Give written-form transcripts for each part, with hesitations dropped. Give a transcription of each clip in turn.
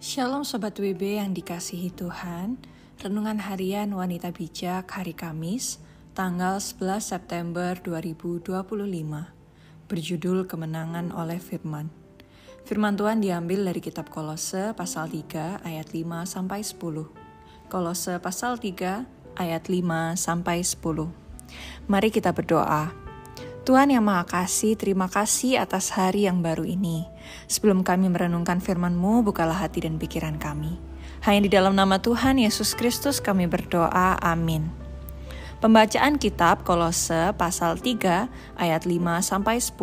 Shalom Sobat WB yang dikasihi Tuhan. Renungan Harian Wanita Bijak hari Kamis, tanggal 11 September 2025. Berjudul Kemenangan oleh Firman. Firman Tuhan diambil dari kitab Kolose pasal 3 ayat 5-10. Kolose pasal 3 ayat 5-10. Mari kita berdoa. Tuhan yang Maha Kasih, terima kasih atas hari yang baru ini. Sebelum kami merenungkan firman-Mu, bukalah hati dan pikiran kami. Hanya di dalam nama Tuhan Yesus Kristus kami berdoa, amin. Pembacaan kitab Kolose pasal 3 ayat 5-10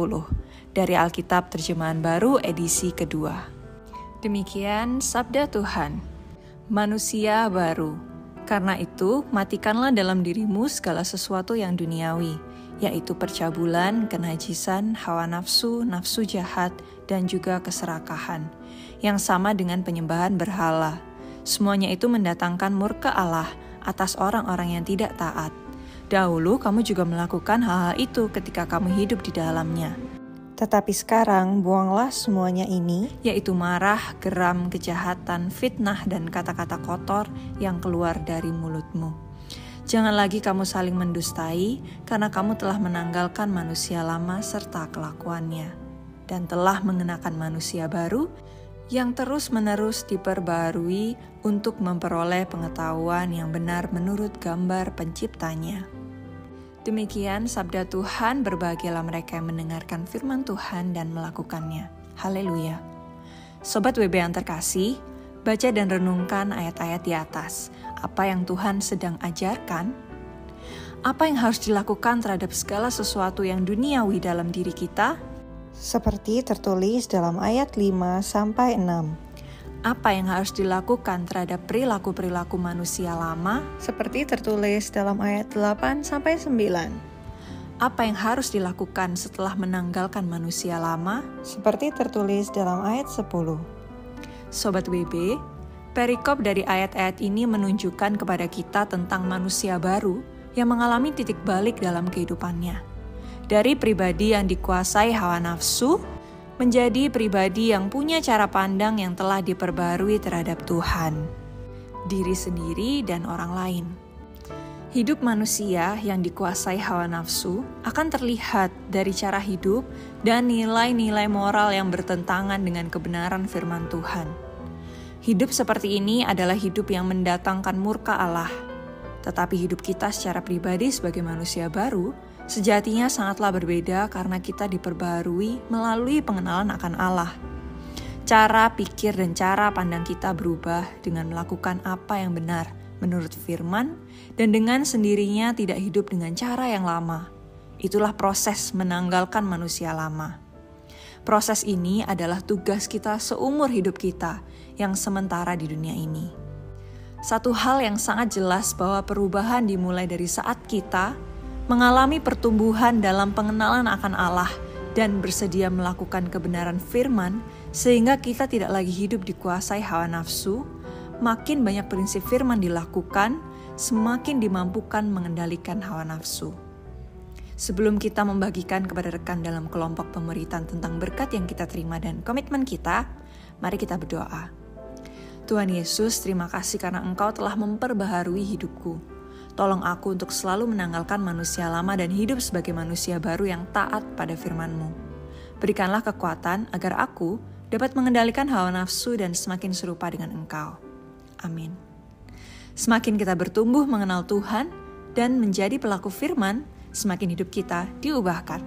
dari Alkitab Terjemahan Baru edisi kedua. Demikian sabda Tuhan. Manusia baru. Karena itu, matikanlah dalam dirimu segala sesuatu yang duniawi, yaitu percabulan, kenajisan, hawa nafsu, nafsu jahat, dan juga keserakahan, yang sama dengan penyembahan berhala. Semuanya itu mendatangkan murka Allah atas orang-orang yang tidak taat. Dahulu kamu juga melakukan hal-hal itu ketika kamu hidup di dalamnya. Tetapi sekarang buanglah semuanya ini, yaitu marah, geram, kejahatan, fitnah, dan kata-kata kotor yang keluar dari mulutmu. Jangan lagi kamu saling mendustai, karena kamu telah menanggalkan manusia lama serta kelakuannya, dan telah mengenakan manusia baru yang terus-menerus diperbarui untuk memperoleh pengetahuan yang benar menurut gambar penciptanya. Demikian sabda Tuhan, berbahagialah mereka yang mendengarkan firman Tuhan dan melakukannya. Haleluya. Sobat WB yang terkasih, baca dan renungkan ayat-ayat di atas. Apa yang Tuhan sedang ajarkan? Apa yang harus dilakukan terhadap segala sesuatu yang duniawi dalam diri kita? Seperti tertulis dalam ayat 5-6. Apa yang harus dilakukan terhadap perilaku-perilaku manusia lama? Seperti tertulis dalam ayat 8-9. Apa yang harus dilakukan setelah menanggalkan manusia lama? Seperti tertulis dalam ayat 10. Sobat WB, perikop dari ayat-ayat ini menunjukkan kepada kita tentang manusia baru yang mengalami titik balik dalam kehidupannya. Dari pribadi yang dikuasai hawa nafsu, menjadi pribadi yang punya cara pandang yang telah diperbarui terhadap Tuhan, diri sendiri, dan orang lain. Hidup manusia yang dikuasai hawa nafsu akan terlihat dari cara hidup dan nilai-nilai moral yang bertentangan dengan kebenaran firman Tuhan. Hidup seperti ini adalah hidup yang mendatangkan murka Allah. Tetapi hidup kita secara pribadi sebagai manusia baru sejatinya sangatlah berbeda karena kita diperbarui melalui pengenalan akan Allah. Cara pikir dan cara pandang kita berubah dengan melakukan apa yang benar menurut firman dan dengan sendirinya tidak hidup dengan cara yang lama. Itulah proses menanggalkan manusia lama. Proses ini adalah tugas kita seumur hidup kita yang sementara di dunia ini. Satu hal yang sangat jelas bahwa perubahan dimulai dari saat kita mengalami pertumbuhan dalam pengenalan akan Allah dan bersedia melakukan kebenaran firman sehingga kita tidak lagi hidup dikuasai hawa nafsu. Makin banyak prinsip firman dilakukan, semakin dimampukan mengendalikan hawa nafsu. Sebelum kita membagikan kepada rekan dalam kelompok pemuritan tentang berkat yang kita terima dan komitmen kita, mari kita berdoa. Tuhan Yesus, terima kasih karena Engkau telah memperbaharui hidupku. Tolong aku untuk selalu menanggalkan manusia lama dan hidup sebagai manusia baru yang taat pada firman-Mu. Berikanlah kekuatan agar aku dapat mengendalikan hawa nafsu dan semakin serupa dengan Engkau. Amin. Semakin kita bertumbuh mengenal Tuhan dan menjadi pelaku firman, semakin hidup kita diubahkan.